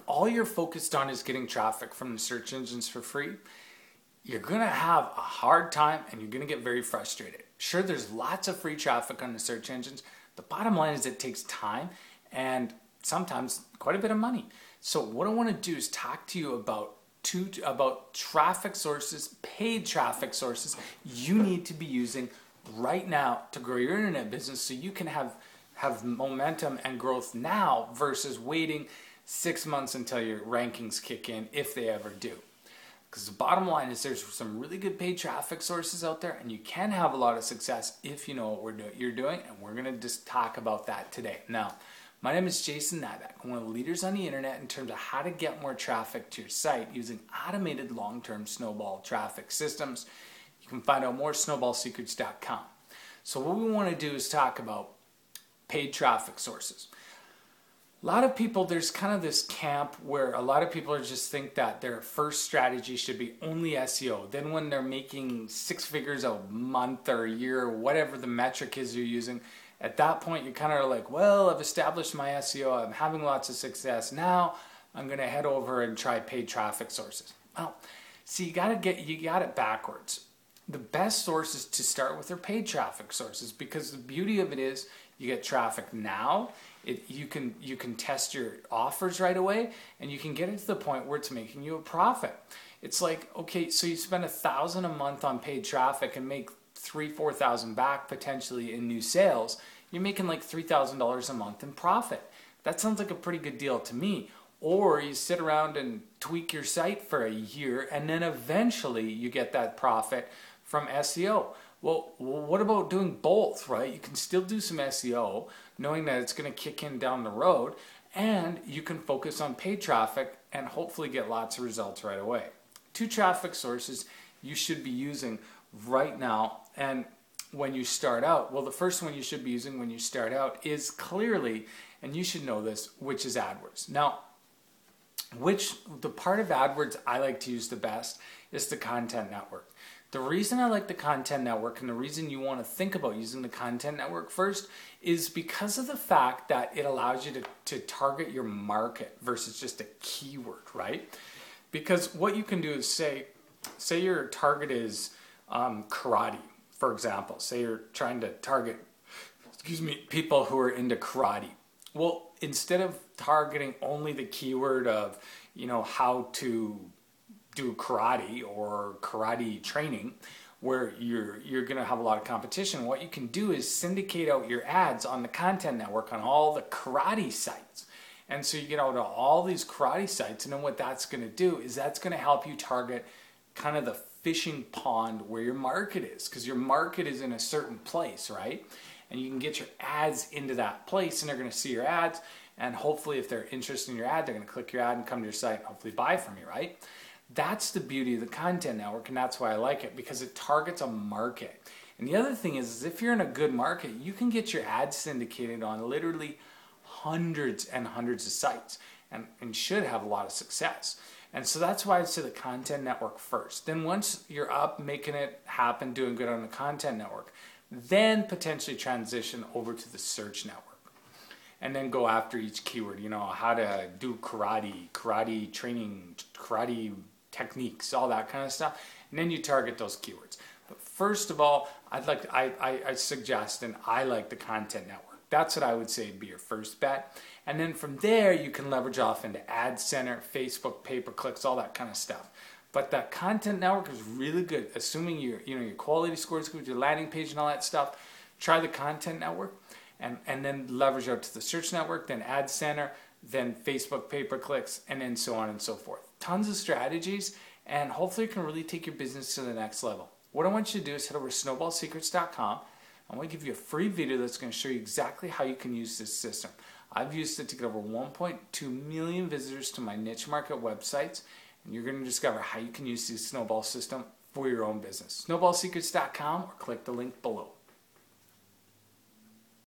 all you're focused on is getting traffic from the search engines for free, you're going to have a hard time and you're going to get very frustrated. Sure, there's lots of free traffic on the search engines. The bottom line is it takes time and sometimes quite a bit of money. So what I want to do is talk to you about traffic sources, paid traffic sources you need to be using right now to grow your internet business so you can have momentum and growth now versus waiting 6 months until your rankings kick in, if they ever do. Because the bottom line is there's some really good paid traffic sources out there and you can have a lot of success if you know what you're doing, and we're going to just talk about that today. Now, my name is Jason Nybeck. I'm one of the leaders on the internet in terms of how to get more traffic to your site using automated long-term snowball traffic systems. You can find out more at snowballsecrets.com. So what we want to do is talk about paid traffic sources. A lot of people, there's kind of this camp where a lot of people just think that their first strategy should be only SEO. Then when they're making 6 figures a month or a year or whatever the metric is you're using, at that point you kind of are like, well, I've established my SEO, I'm having lots of success. Now I'm going to head over and try paid traffic sources. Well, see, you got it backwards. The best sources to start with are paid traffic sources, because the beauty of it is you get traffic now. You can test your offers right away, and you can get it to the point where it's making you a profit. It's like, okay, so you spend $1,000 a month on paid traffic and make $3,000-4,000 back potentially in new sales. You're making like $3,000 a month in profit. That sounds like a pretty good deal to me. Or you sit around and tweak your site for a year, and then eventually you get that profit from SEO. Well, what about doing both, right? You can still do some SEO, knowing that it's going to kick in down the road, and you can focus on paid traffic and hopefully get lots of results right away. 2 traffic sources you should be using right now, and when you start out, well, the first one you should be using when you start out is clearly, and you should know this, which is AdWords. Now, the part of AdWords I like to use the best is the Content Network. The reason I like the Content Network, and the reason you want to think about using the Content Network first, is because of the fact that it allows you to target your market versus just a keyword, right? Because what you can do is say your target is karate, for example. Say you're trying to target, people who are into karate. Well, instead of targeting only the keyword of, how to do karate or karate training, where you're going to have a lot of competition, what you can do is syndicate out your ads on the Content Network on all the karate sites. And so you get out to all these karate sites, and then what that's going to do is that's going to help you target kind of the fishing pond where your market is, because your market is in a certain place, right? And you can get your ads into that place, and they're going to see your ads, and hopefully if they're interested in your ad, they're going to click your ad and come to your site and hopefully buy from you, right? That's the beauty of the Content Network, and that's why I like it, because it targets a market. And the other thing is if you're in a good market, you can get your ads syndicated on literally hundreds and hundreds of sites, and should have a lot of success. And so that's why I say the Content Network first. Then once you're up, making it happen, doing good on the Content Network, then potentially transition over to the Search Network. And then go after each keyword, how to do karate training, karate techniques, all that kind of stuff. And then you target those keywords. But first of all, I suggest, and I like the Content Network. That's what I would say would be your first bet. And then from there, you can leverage off into Ad Center, Facebook, pay-per-clicks, all that kind of stuff. But that Content Network is really good, assuming your quality score is good, your landing page and all that stuff. Try the Content Network, and then leverage out to the Search Network, then Ad Center, then Facebook, pay-per-clicks, and then so on and so forth. Tons of strategies, and hopefully you can really take your business to the next level. What I want you to do is head over to snowballsecrets.com. I want to give you a free video that's going to show you exactly how you can use this system. I've used it to get over 1.2 million visitors to my niche market websites, and you're going to discover how you can use the Snowball system for your own business. snowballsecrets.com, or click the link below.